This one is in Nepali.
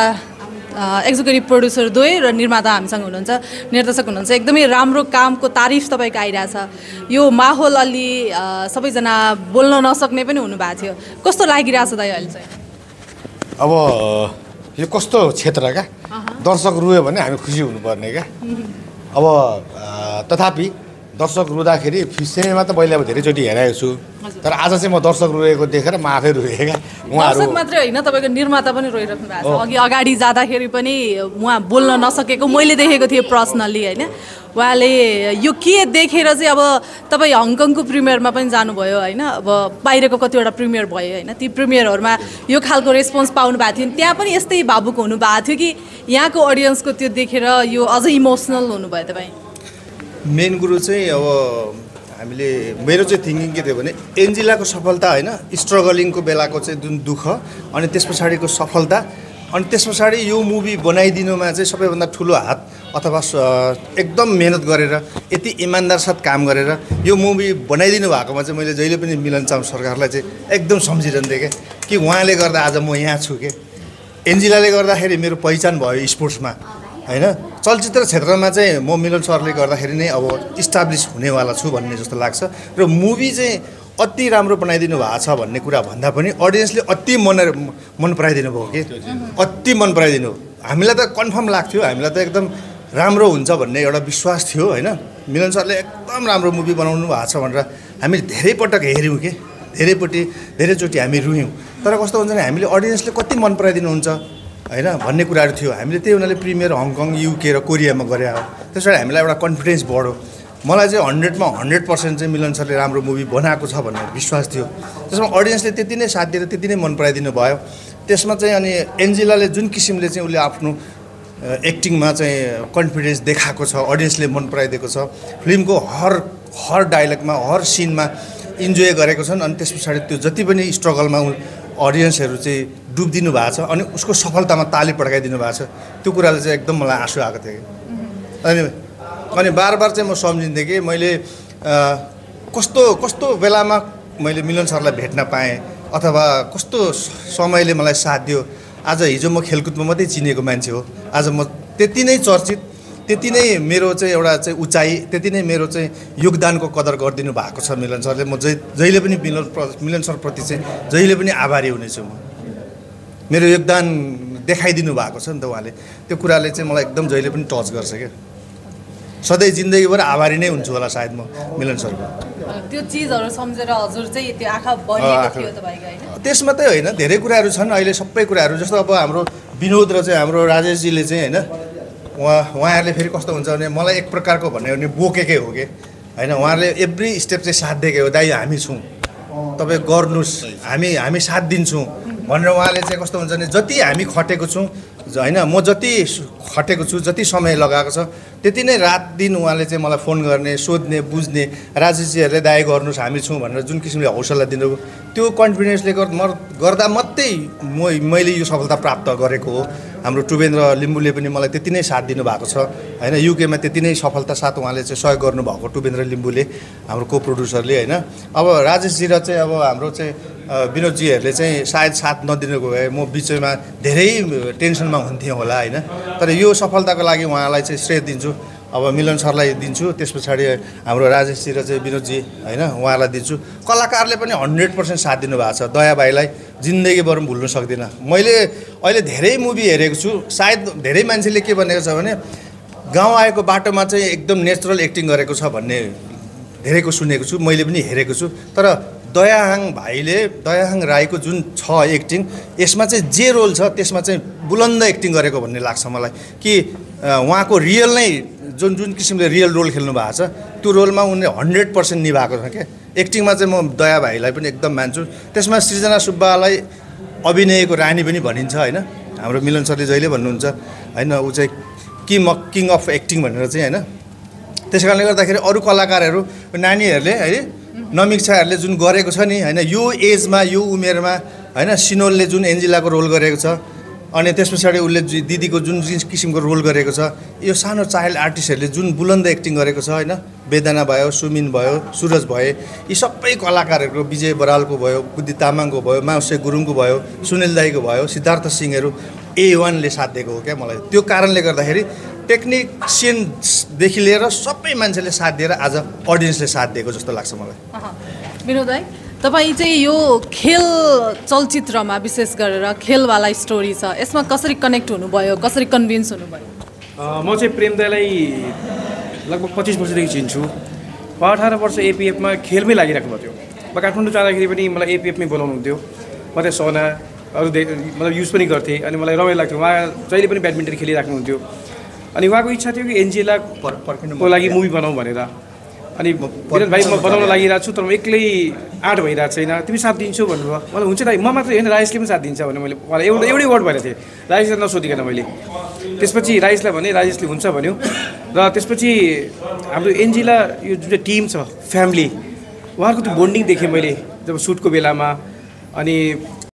एक्जिक्युटिभ प्रोड्युसर द्वय र निर्माता हामीसँग हुनुहुन्छ, निर्देशक हुनुहुन्छ। एकदमै राम्रो कामको तारिफ तपाईँको आइरहेछ। यो माहौल अलि सबैजना बोल्न नसक्ने पनि हुनुभएको थियो, कस्तो लागिरहेछ दाइ अहिले चाहिँ? अब यो कस्तो क्षेत्र क्या, दर्शक रुयो भने हामी खुसी हुनुपर्ने क्या। अब तथापि दर्शक रुँदाखेरि सिनेमा त मैले अब धेरैचोटि हेरेको छु, तर आज चाहिँ म दर्शक रोएको देखेर म आफै रोएँ क्या। दर्शक मात्रै होइन, तपाईँको निर्माता पनि रोइराख्नु भएको छ। अघि अगाडि जाँदाखेरि पनि उहाँ बोल्न नसकेको मैले देखेको थिएँ पर्सनल्ली होइन। उहाँले यो के देखेर चाहिँ अब तपाईँ हङकङको प्रिमियरमा पनि जानुभयो होइन, अब बाहिरको कतिवटा प्रिमियर भयो होइन, ती प्रिमियरहरूमा यो खालको रेस्पोन्स पाउनु भएको थियो, त्यहाँ पनि यस्तै भावुक हुनुभएको थियो कि यहाँको अडियन्सको त्यो देखेर यो अझै इमोसनल हुनुभयो तपाईँ? मेन कुरो चाहिँ अब हामीले मेरो चाहिँ थिङ्किङ के थियो भने एन्जिलाको सफलता होइन, स्ट्रगलिङको बेलाको चाहिँ जुन दुःख अनि त्यस पछाडिको सफलता अनि त्यस पछाडि यो मुभी बनाइदिनुमा चाहिँ सबैभन्दा ठुलो हात अथवा एकदम मेहनत गरेर यति इमान्दार साथ काम गरेर यो मुभी बनाइदिनु भएकोमा चाहिँ मैले जहिले पनि मिलन चाम सरकारलाई चाहिँ एकदम सम्झिरहन्थेँ क्या कि उहाँले गर्दा आज म यहाँ छु के। एन्जिलाले गर्दाखेरि मेरो पहिचान भयो स्पोर्ट्समा होइन, चलचित्र क्षेत्रमा चाहिँ म मिलन सरले गर्दाखेरि नै अब इस्टाब्लिस हुनेवाला छु भन्ने जस्तो लाग्छ। र मुभी चाहिँ अति राम्रो बनाइदिनु भएको छ भन्ने कुरा भन्दा पनि अडियन्सले अति मन पराइदिनु भयो कि, अति मन पराइदिनु। हामीलाई त कन्फर्म लाग्थ्यो, हामीलाई त एकदम राम्रो हुन्छ भन्ने एउटा विश्वास थियो होइन। मिलन सरले एकदम राम्रो मुभी बनाउनु भएको छ भनेर हामी धेरै पटक हेऱ्यौँ कि, धेरैचोटि हामी रुयौँ। तर कस्तो हुन्छ भने हामीले अडियन्सले कति मन पराइदिनुहुन्छ होइन भन्ने कुराहरू थियो। हामीले त्यही हुनाले प्रिमियर हङकङ, युके र कोरियामा गरे हो, त्यसबाट हामीलाई एउटा कन्फिडेन्स बढ्यो। मलाई चाहिँ 100मा 100% चाहिँ मिलन सरले राम्रो मुभी बनाएको छ भन्ने विश्वास थियो। त्यसमा अडियन्सले त्यति नै साथ दिएर त्यति नै मन पराइदिनु भयो। त्यसमा चाहिँ अनि एन्जिलाले जुन किसिमले चाहिँ उसले आफ्नो एक्टिङमा चाहिँ कन्फिडेन्स देखाएको छ, अडियन्सले मन पराइदिएको छ, फिल्मको हर डायलगमा हर सिनमा इन्जोय गरेको छन्। अनि त्यस पछाडि त्यो जति पनि स्ट्रगलमा अडियन्सहरू चाहिँ डुबिदिनु भएको छ अनि उसको सफलतामा ताली पड्काइदिनु भएको छ, त्यो कुराले चाहिँ एकदम मलाई आँसु आएको थियो। अनि बार चाहिँ म सम्झिन्थेँ कि मैले कस्तो बेलामा मैले मिलन सरलाई भेट्न पाएँ अथवा कस्तो समयले मलाई साथ दियो। आज हिजो म खेलकुदमा मात्रै चिनेको मान्छे हो, आज म त्यति नै चर्चित, त्यति नै मेरो चाहिँ एउटा चाहिँ उचाइ, त्यति नै मेरो चाहिँ योगदानको कदर गरिदिनु भएको छ मिलन सरले। म जहिले पनि मिलन सरप्रति चाहिँ जहिले पनि आभारी हुनेछु। म मेरो योगदान देखाइदिनु भएको छ नि त उहाँले, त्यो कुराले चाहिँ मलाई एकदम जहिले पनि टच गर्छ क्या। सधैँ जिन्दगीभर आभारी नै हुन्छु होला सायद म मिलन सरको। त्यो चिजहरू सम्झेर हजुर चाहिँ त्यो आँखा भरिएको थियो तपाईँको होइन? त्यसमा त होइन, धेरै कुराहरू छन् अहिले, सबै कुराहरू जस्तो अब हाम्रो विनोद र चाहिँ हाम्रो राजेशजीले चाहिँ होइन, उहाँहरूले फेरि कस्तो हुन्छ भने मलाई एक प्रकारको भन्यो भने बोकेकै हो कि होइन। उहाँहरूले एभ्री स्टेप चाहिँ साथ दिएकै हो, दाइ हामी छौँ, तपाईँ गर्नुहोस्, हामी साथ दिन्छौँ भनेर उहाँले चाहिँ कस्तो हुन्छ भने जति हामी खटेको छौँ होइन, म जति खटेको छु, जति समय लगाएको छ त्यति नै रात दिन उहाँले चाहिँ मलाई फोन गर्ने, सोध्ने, बुझ्ने, राजेशजीहरूले दाइ गर्नुहोस् हामी छौँ भनेर जुन किसिमले हौसला दिनुभयो, त्यो कन्फिडेन्सले गर्दा मात्रै मैले यो सफलता प्राप्त गरेको हो। हाम्रो टुबेन्द्र लिम्बूले पनि मलाई त्यति नै साथ दिनुभएको छ होइन, युकेमा त्यति नै सफलता साथ उहाँले चाहिँ सहयोग गर्नुभएको टुबेन्द्र लिम्बूले, हाम्रो को प्रोड्युसरले होइन। अब राजेशजी र चाहिँ अब हाम्रो चाहिँ विनोदजीहरूले चाहिँ सायद साथ नदिनुको भए म बिचमा धेरै टेन्सनमा हुन्थेँ होला होइन। तर यो सफलताको लागि उहाँलाई चाहिँ श्रेय दिन्छु, अब मिलन सरलाई दिन्छु, त्यस पछाडि हाम्रो राजेशजी र चाहिँ विनोदजी होइन उहाँलाई दिन्छु। कलाकारले पनि 100% साथ दिनुभएको छ। दया भाइलाई जिन्दगीभर भुल्न सक्दिनँ। मैले अहिले धेरै मुभी हेरेको छु, सायद धेरै मान्छेले के भनेको छ भने गाउँ आएको बाटोमा चाहिँ एकदम नेचुरल एक्टिङ गरेको छ भन्ने धेरैको सुनेको छु, मैले पनि हेरेको छु। तर दयाहाङ राईको जुन छ एक्टिङ, यसमा चाहिँ जे रोल छ त्यसमा चाहिँ बुलन्द एक्टिङ गरेको भन्ने लाग्छ मलाई कि उहाँको रियल नै जुन किसिमले रियल रोल खेल्नु भएको छ त्यो रोलमा उनले 100% निभाएको छ क्या। एक्टिङमा चाहिँ म दया भाइलाई पनि एकदम मान्छु। त्यसमा सृजना सुब्बालाई अभिनयको रानी पनि भनिन्छ होइन, हाम्रो मिलन सरले जहिले भन्नुहुन्छ होइन, ऊ चाहिँ किङ अफ एक्टिङ भनेर चाहिँ होइन। त्यस कारणले गर्दाखेरि अरू कलाकारहरू नानीहरूले है नमिक्षाहरूले जुन गरेको छ नि होइन, यो एजमा यो उमेरमा होइन, सिनोलले जुन एन्जिलाको रोल गरेको छ अनि त्यस पछाडि उसले दिदीको जुन किसिमको रोल गरेको छ, यो सानो चाइल्ड आर्टिस्टहरूले जुन बुलन्द एक्टिङ गरेको छ होइन, वेदना भयो, सुमिन भयो, सुरज भए, यी सबै कलाकारहरूको, विजय बरालको भयो, बुद्धि तामाङको भयो, माउसे गुरुङको भयो, सुनिल दाईको भयो, सिद्धार्थ सिंहहरू A1ले साथ दिएको हो क्या मलाई। त्यो कारणले गर्दाखेरि टेक्निसियनदेखि लिएर सबै मान्छेले साथ दिएर आज अडियन्सले साथ दिएको जस्तो लाग्छ मलाई। विनोद भाइ, तपाईँ चाहिँ यो खेल चलचित्रमा विशेष गरेर खेलवाला स्टोरी छ, यसमा कसरी कनेक्ट हुनुभयो, कसरी कन्भिन्स हुनुभयो? म चाहिँ प्रेम दाइलाई लगभग 25 वर्षदेखि चिन्छु। 18 वर्ष एपिएफमा खेलमै लागिराख्नु भएको थियो। म काठमाडौँ जाँदाखेरि पनि मलाई एपिएफमै बोलाउनुहुन्थ्यो। म त्यहाँ सना अरू मतलब युज पनि गर्थेँ अनि मलाई रमाइलो लाग्थ्यो। उहाँ जहिले पनि ब्याडमिन्टन खेलिराख्नुहुन्थ्यो अनि उहाँको इच्छा थियो कि एन्जेलाको लागि मुभी बनाऊ भनेर। अनि विनोद भाइ म बनाउन लागिरहेको छु तर म एक्लै आँट भइरहेको छैन, तिमी साथ दिन्छौ भन्नुभयो। मलाई हुन्छ दाइ, म मात्र होइन राजेशले पनि साथ दिन्छ भने मैले उहाँलाई एउटै वर्ड भनेको थिएँ, राजेशलाई नसोधिकन मैले। त्यसपछि राजेशलाई भने, राजेशले हुन्छ भन्यो र त्यसपछि हाम्रो एन्जेला यो जुन चाहिँ टिम छ फ्यामिली, उहाँहरूको त्यो बोन्डिङ देखेँ मैले जब सुटको बेलामा। अनि